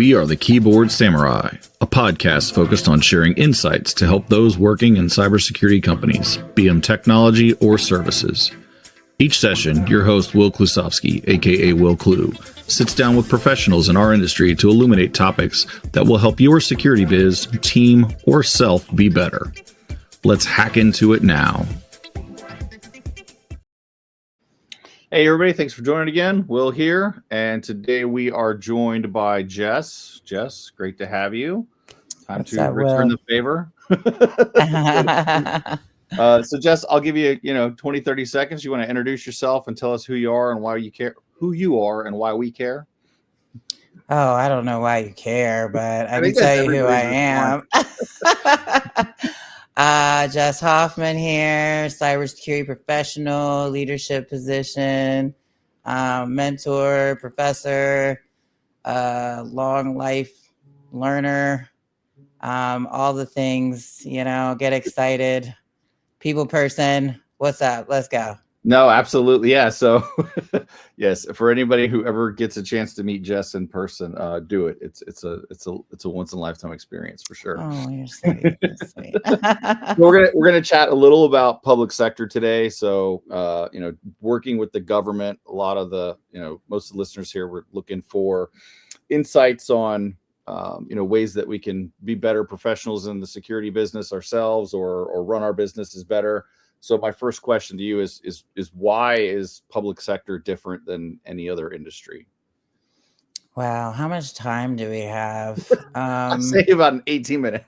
We are the Keyboard Samurai, a podcast focused on sharing insights to help those working in cybersecurity companies, be them technology or services. Each session, your host, Will Klusovsky, aka Will Clue, sits down with professionals in our industry to illuminate topics that will help your security biz, team, or self be better. Let's hack into it now. Hey everybody, thanks for joining again. Will here, and today we are joined by Jess. Jess, great to have you. Time to return the favor. So Jess, I'll give you, 20, 30 seconds. You want to introduce yourself and tell us who you are and why you care, who you are and why we care? Oh, I don't know why you care, but I can tell you who I am. Jess Hoffman here, cybersecurity professional, leadership position, mentor, professor, long life learner, all the things, get excited, people person. What's up? Let's go. No, absolutely. Yeah. So yes, for anybody who ever gets a chance to meet Jess in person, do it. It's a once in a lifetime experience for sure. Oh, you're sweet. You're sweet. we're gonna chat a little about public sector today. So working with the government, a lot of the, most of the listeners here were looking for insights on ways that we can be better professionals in the security business ourselves or run our businesses better. So my first question to you is why is public sector different than any other industry? Wow, how much time do we have? I'd say about 18 minutes.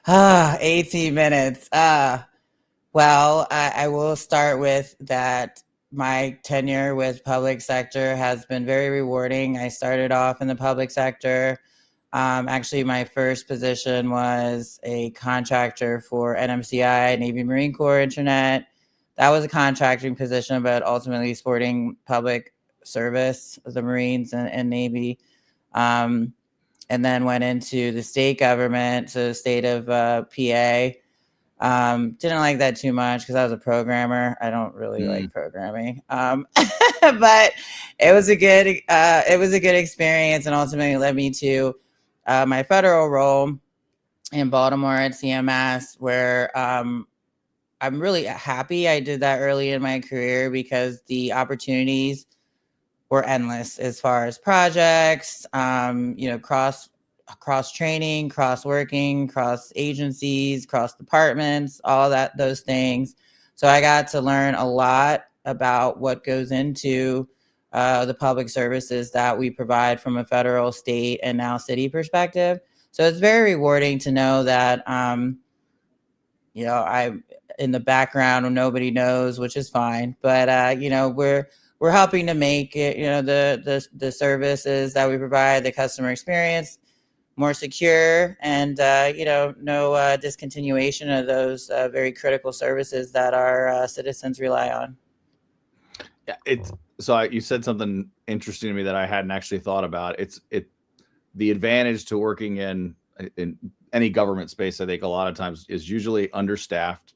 18 minutes. Well, I will start with that. My tenure with public sector has been very rewarding. I started off in the public sector. Actually, my first position was a contractor for NMCI, Navy Marine Corps Internet. That was a contracting position, but ultimately supporting public service of the Marines and Navy. And then went into the state government, so the state of PA. Didn't like that too much because I was a programmer. I don't really like programming. But it was a good experience, and ultimately led me to my federal role in Baltimore at CMS, where I'm really happy I did that early in my career because the opportunities were endless as far as projects, cross training, cross working, cross agencies, cross departments, all those things. So I got to learn a lot about what goes into the public services that we provide from a federal, state, and now city perspective. So it's very rewarding to know that, I'm in the background and nobody knows, which is fine. But, we're helping to make it, the services that we provide, the customer experience more secure and, no discontinuation of those very critical services that our citizens rely on. Yeah, so you said something interesting to me that I hadn't actually thought about. The advantage to working in any government space, I think a lot of times is usually understaffed,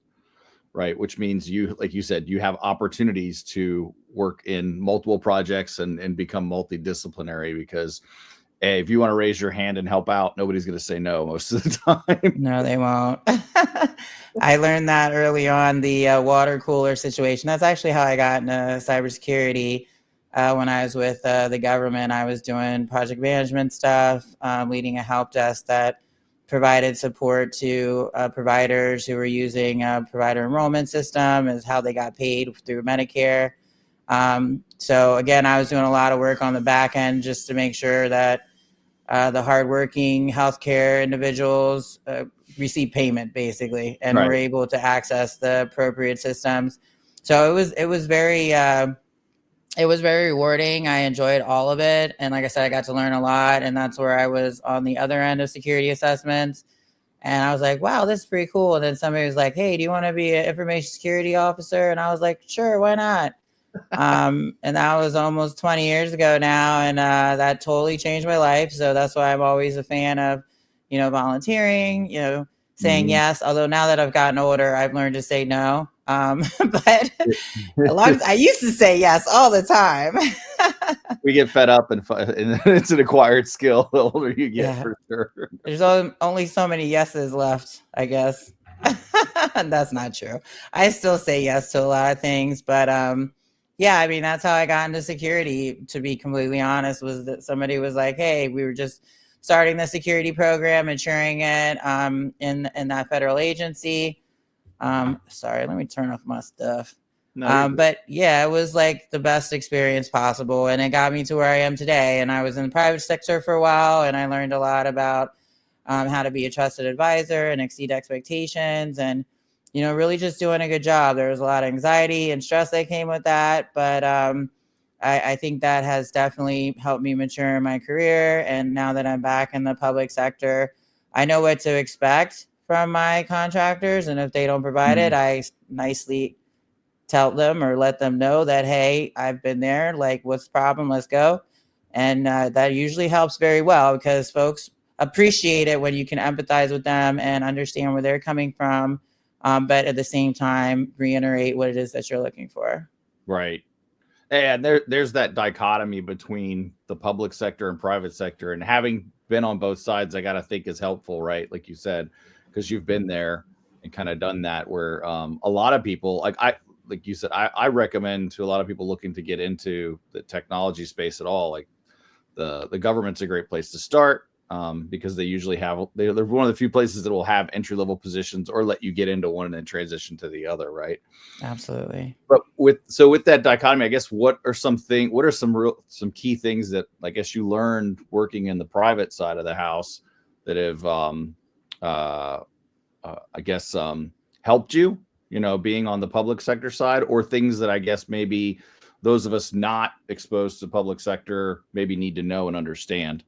right? Which means you, like you said, you have opportunities to work in multiple projects and become multidisciplinary because if you want to raise your hand and help out, nobody's going to say no most of the time. No, they won't. I learned that early on, the water cooler situation. That's actually how I got into cybersecurity. When I was with the government, I was doing project management stuff, leading a help desk that provided support to providers who were using a provider enrollment system as how they got paid through Medicare. So again, I was doing a lot of work on the back end just to make sure that the hardworking healthcare individuals receive payment basically, and were able to access the appropriate systems. So it was very rewarding. I enjoyed all of it. And like I said, I got to learn a lot, and that's where I was on the other end of security assessments. And I was like, wow, this is pretty cool. And then somebody was like, hey, do you want to be an information security officer? And I was like, sure, why not? And that was almost 20 years ago now. And that totally changed my life. So that's why I'm always a fan of, volunteering, saying yes. Although now that I've gotten older, I've learned to say no. But a lot of, I used to say yes all the time. We get fed up, and it's an acquired skill the older you get, Yeah. for sure. There's only so many yeses left, I guess. That's not true. I still say yes to a lot of things, but yeah, I mean, that's how I got into security, to be completely honest, was that somebody was like, hey, we were just starting the security program, maturing it in that federal agency. Sorry, let me turn off my stuff. No, But yeah, it was like the best experience possible, and it got me to where I am today. And I was in the private sector for a while, and I learned a lot about how to be a trusted advisor and exceed expectations, and really just doing a good job. There was a lot of anxiety and stress that came with that, but I think that has definitely helped me mature in my career. And now that I'm back in the public sector, I know what to expect from my contractors, and if they don't provide it, I nicely tell them or let them know that, hey, I've been there, like, what's the problem, let's go. And that usually helps very well, because folks appreciate it when you can empathize with them and understand where they're coming from, but at the same time reiterate what it is that you're looking for. Right. And there's that dichotomy between the public sector and private sector, and having been on both sides, I got to think is helpful, right? Like you said, because you've been there and kind of done that, where a lot of people, like you said, I recommend to a lot of people looking to get into the technology space at all, like the government's a great place to start, because they usually they're one of the few places that will have entry level positions or let you get into one and then transition to the other, right? Absolutely. But with that dichotomy, I guess what are some key things that I guess you learned working in the private side of the house that have I guess helped you, being on the public sector side, or things that I guess maybe those of us not exposed to public sector maybe need to know and understand?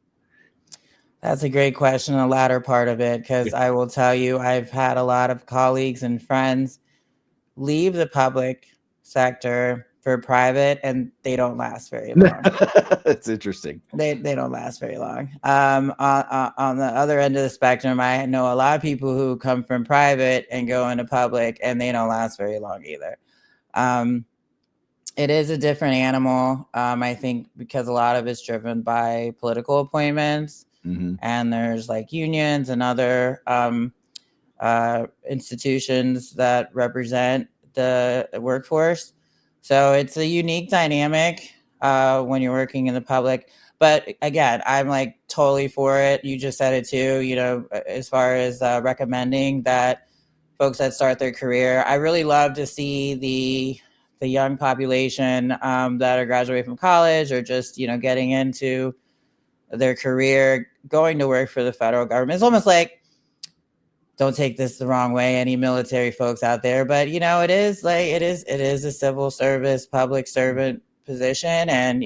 That's a great question, the latter part of it, because I will tell you, I've had a lot of colleagues and friends leave the public sector for private, and they don't last very long. That's interesting. They don't last very long. On the other end of the spectrum, I know a lot of people who come from private and go into public, and they don't last very long either. It is a different animal, I think, because a lot of it's driven by political appointments, and there's like unions and other institutions that represent the workforce. So it's a unique dynamic when you're working in the public. But again, I'm like totally for it. You just said it too, as far as recommending that folks that start their career. I really love to see the young population that are graduating from college or just, getting into their career, going to work for the federal government. It's almost like, don't take this the wrong way, any military folks out there, but it is a civil service, public servant position. And,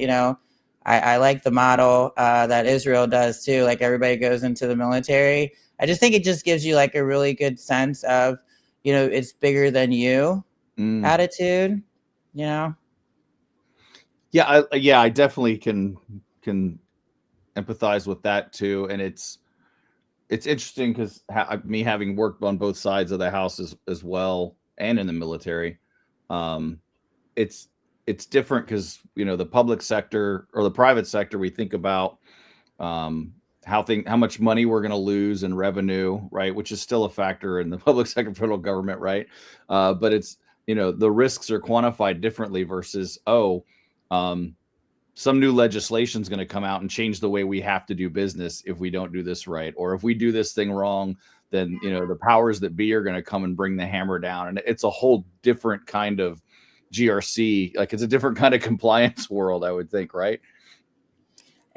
I like the model that Israel does too. Like, everybody goes into the military. I just think it just gives you like a really good sense of, it's bigger than you attitude, Yeah, I definitely can empathize with that too. And it's interesting because me having worked on both sides of the house as well, and in the military, it's different because the public sector or the private sector, we think about how much money we're going to lose in revenue, right? Which is still a factor in the public sector, federal government, right? But it's the risks are quantified differently versus some new legislation is going to come out and change the way we have to do business if we don't do this right, or if we do this thing wrong, then the powers that be are going to come and bring the hammer down, and it's a whole different kind of GRC. Like, it's a different kind of compliance world, I would think, right?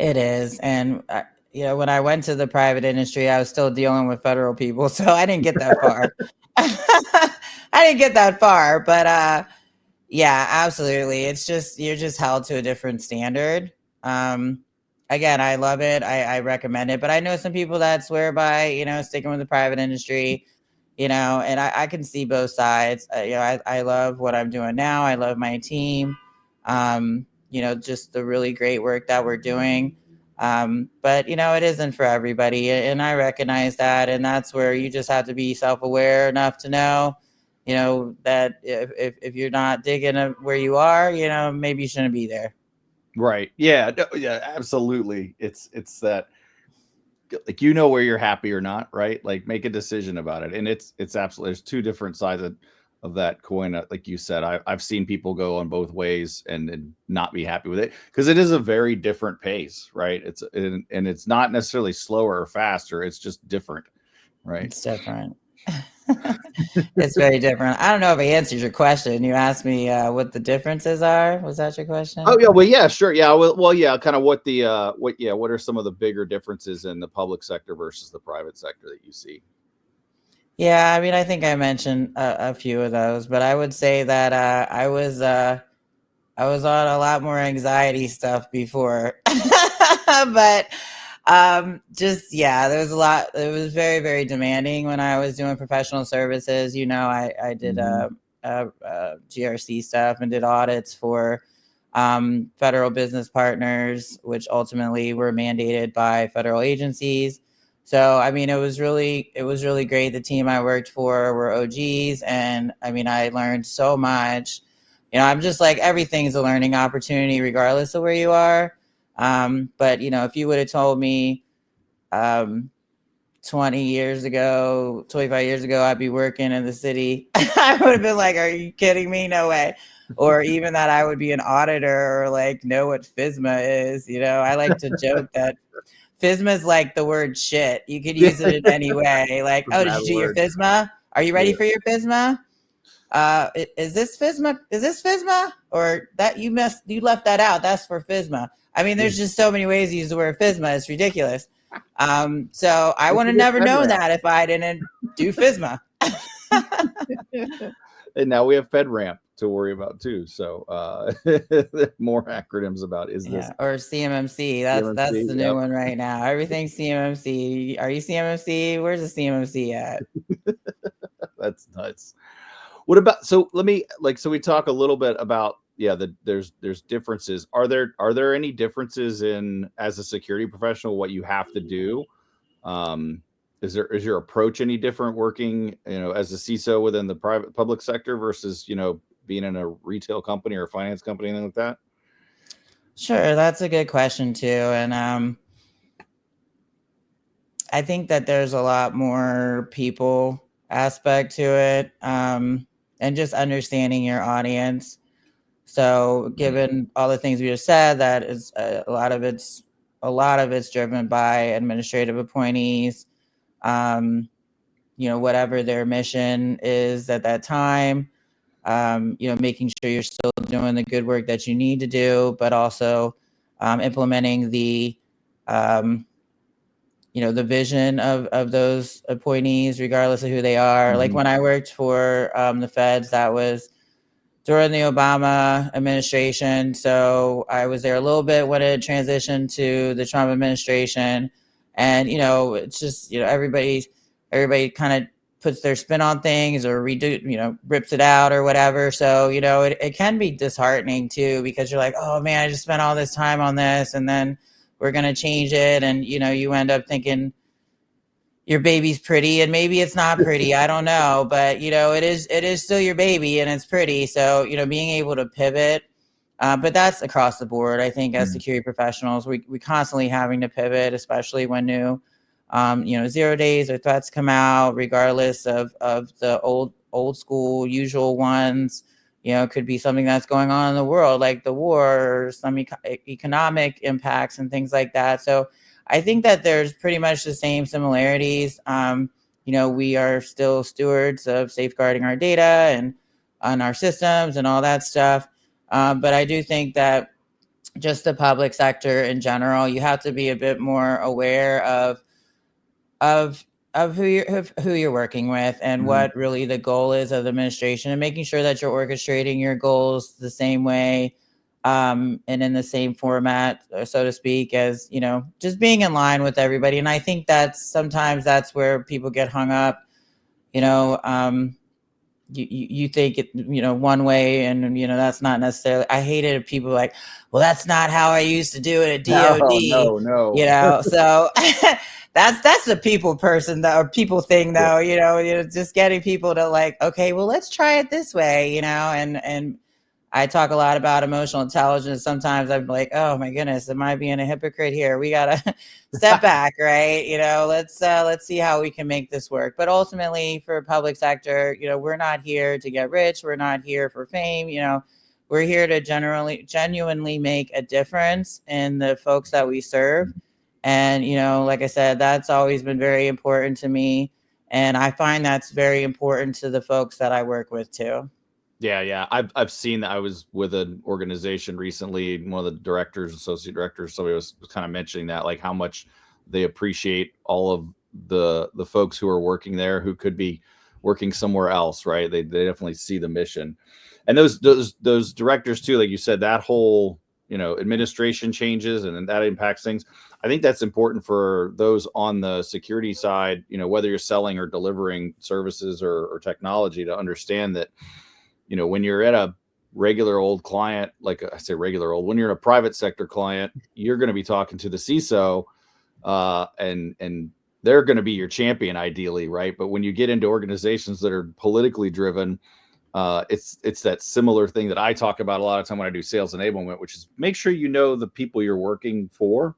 It is. And when I went to the private industry, I was still dealing with federal people, so I didn't get that far. I didn't get that far, but yeah, absolutely. It's just, you're just held to a different standard. Again, I love it. I recommend it, but I know some people that swear by, sticking with the private industry, and I can see both sides. I love what I'm doing now. I love my team. Just the really great work that we're doing. But it isn't for everybody, and I recognize that. And that's where you just have to be self-aware enough to know, that if you're not digging where you are, maybe you shouldn't be there. Right. Yeah. No, yeah. Absolutely. It's that, like, you know where you're happy or not, right? Like, make a decision about it. And it's absolutely, there's two different sides of that coin. Like you said, I've seen people go on both ways and not be happy with it, because it is a very different pace, right? And it's not necessarily slower or faster. It's just different, right? It's different. It's very different. I don't know if I answered your question. You asked me what the differences are. Was that your question? Oh yeah, well yeah, sure, yeah, well yeah, kind of what the what are some of the bigger differences in the public sector versus the private sector that you see? Yeah, I mean, I think I mentioned a few of those, but I would say that I was on a lot more anxiety stuff before, but just yeah, there was a lot. It was very, very demanding when I was doing professional services. You know, I did GRC stuff and did audits for federal business partners, which ultimately were mandated by federal agencies. So I mean, it was really great. The team I worked for were OGs, and I mean, I learned so much. You know, I'm just like, everything's a learning opportunity regardless of where you are. But you know, if you would have told me um, 20 years ago, 25 years ago, I'd be working in the city, I would have been like, are you kidding me? No way. Or even that I would be an auditor or like know what FISMA is. You know, I like to joke that FISMA is like the word shit. You could use it in any way. Like, A oh, did bad you do your word. FISMA? Are you ready Yeah. for your FISMA? Is this FISMA? Is this FISMA? Or that you left that out? That's for FISMA. I mean, there's just so many ways to use the word FISMA. It's ridiculous. So I would have never known that if I didn't do FISMA. And now we have FedRAMP to worry about too. So more acronyms about is this Yeah, or CMMC. That's CMMC? the new Yep. one right now. Everything's CMMC. Are you CMMC? Where's the CMMC at? That's nuts. What about, so let me, like, so we talk a little bit about, yeah, there's differences. Are there any differences in, as a security professional, what you have to do? Um, is your approach any different working, as a CISO within the private public sector versus, being in a retail company or a finance company, anything like that? Sure, that's a good question too. And I think that there's a lot more people aspect to it, and just understanding your audience. So, given all the things we just said, that is a lot of it's driven by administrative appointees. Um, you know, whatever their mission is at that time. You know, making sure you're still doing the good work that you need to do, but also implementing um, you know, the vision of those appointees, regardless of who they are. Like Mhm. when I worked for the feds, that was during the Obama administration. So I was there a little bit when it transitioned to the Trump administration. And, you know, it's just, you know, everybody kind of puts their spin on things or rips it out or whatever. So, you know, it can be disheartening too, because you're like, oh man, I just spent all this time on this and then we're going to change it. And, you know, you end up thinking, your baby's pretty and maybe it's not pretty, I don't know, but you know, it is still your baby and it's pretty. So you know, being able to pivot, but that's across the board. I think as Mhm. security professionals, we constantly having to pivot, especially when new you know, 0 days or threats come out, regardless of the old school usual ones. You know, it could be something that's going on in the world, like the war or some economic impacts and things like that. So I think that there's pretty much the same similarities. You know, we are still stewards of safeguarding our data and on our systems and all that stuff. But I do think that just the public sector in general, you have to be a bit more aware of who you're working with and Mhm. what really the goal is of the administration, and making sure that you're orchestrating your goals the same way, and in the same format, so to speak, as you know, just being in line with everybody. And I think that's sometimes that's where people get hung up. You know, you think it, you know, one way, and you know, that's not necessarily. I hated people like, well, that's not how I used to do it at No, DOD, no, no. you know. So that's the people person though, or people thing Yeah. though, you know, just getting people to like, okay, well, let's try it this way, you know. And I talk a lot about emotional intelligence. Sometimes I'm like, oh my goodness, am I being a hypocrite here? We gotta step back, right? Let's see how we can make this work. But ultimately, for public sector, we're not here to get rich. We're not here for fame. We're here to genuinely make a difference in the folks that we serve. And like I said, that's always been very important to me, and I find that's very important to the folks that I work with too. Yeah. I've seen that. I was with an organization recently, one of the directors, associate directors, somebody was kind of mentioning that, like how much they appreciate all of the folks who are working there who could be working somewhere else, right? They definitely see the mission. And those directors too, like you said, that whole, administration changes and that impacts things. I think that's important for those on the security side, whether you're selling or delivering services or technology, to understand that, when you're at a regular old client, like I say regular old, when you're in a private sector client, you're going to be talking to the CISO, and they're going to be your champion ideally, right? But when you get into organizations that are politically driven, it's that similar thing that I talk about a lot of time when I do sales enablement, which is make sure you know the people you're working for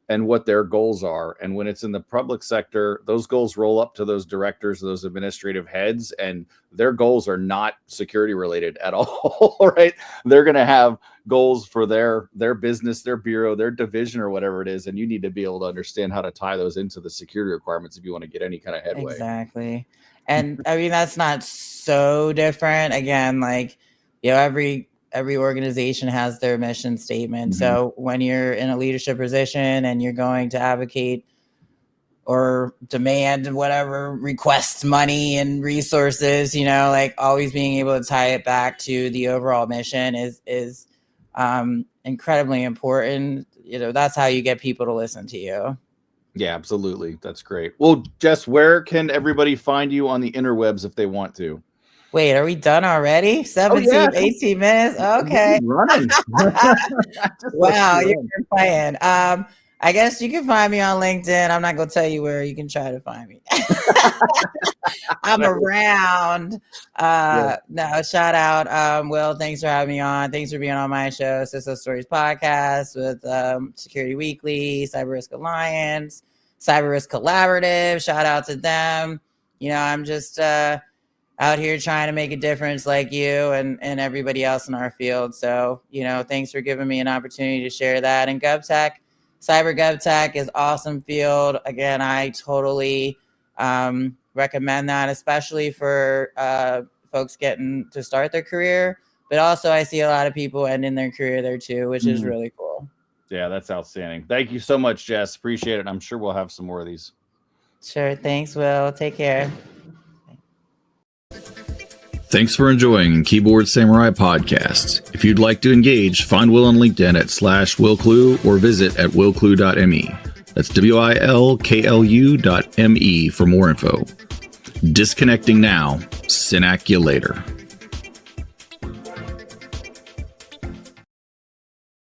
and what their goals are. And when it's in the public sector, those goals roll up to those directors, those administrative heads, and their goals are not security related at all, right? They're going to have goals for their business, their bureau, their division, or whatever it is. And you need to be able to understand how to tie those into the security requirements if you want to get any kind of headway. Exactly. And I mean, that's not so different. Again, like, every organization has their mission statement. So when you're in a leadership position and you're going to advocate or demand whatever, request money and resources, like always being able to tie it back to the overall mission is incredibly important. That's how you get people to listen to you. Yeah, absolutely. That's great. Well, Jess, where can everybody find you on the interwebs if they want to? Wait, are we done already? 18 minutes? Okay. Running. Wow, you're playing. I guess you can find me on LinkedIn. I'm not going to tell you where you can try to find me. I'm around. No, shout out. Will, thanks for having me on. Thanks for being on my show, CISO Stories Podcast, with Security Weekly, Cyber Risk Alliance, Cyber Risk Collaborative. Shout out to them. I'm just out here trying to make a difference like you and everybody else in our field. So, thanks for giving me an opportunity to share that. And GovTech, Cyber GovTech is awesome field. Again, I totally recommend that, especially for folks getting to start their career. But also I see a lot of people ending their career there too, which is really cool. Yeah, that's outstanding. Thank you so much, Jess. Appreciate it. I'm sure we'll have some more of these. Sure. Thanks, Will. Take care. Thanks for enjoying Keyboard Samurai Podcast. If you'd like to engage, find Will on LinkedIn at /WillClue or visit at willclue.me. That's WILKLU.me for more info. Disconnecting now. Synac you later.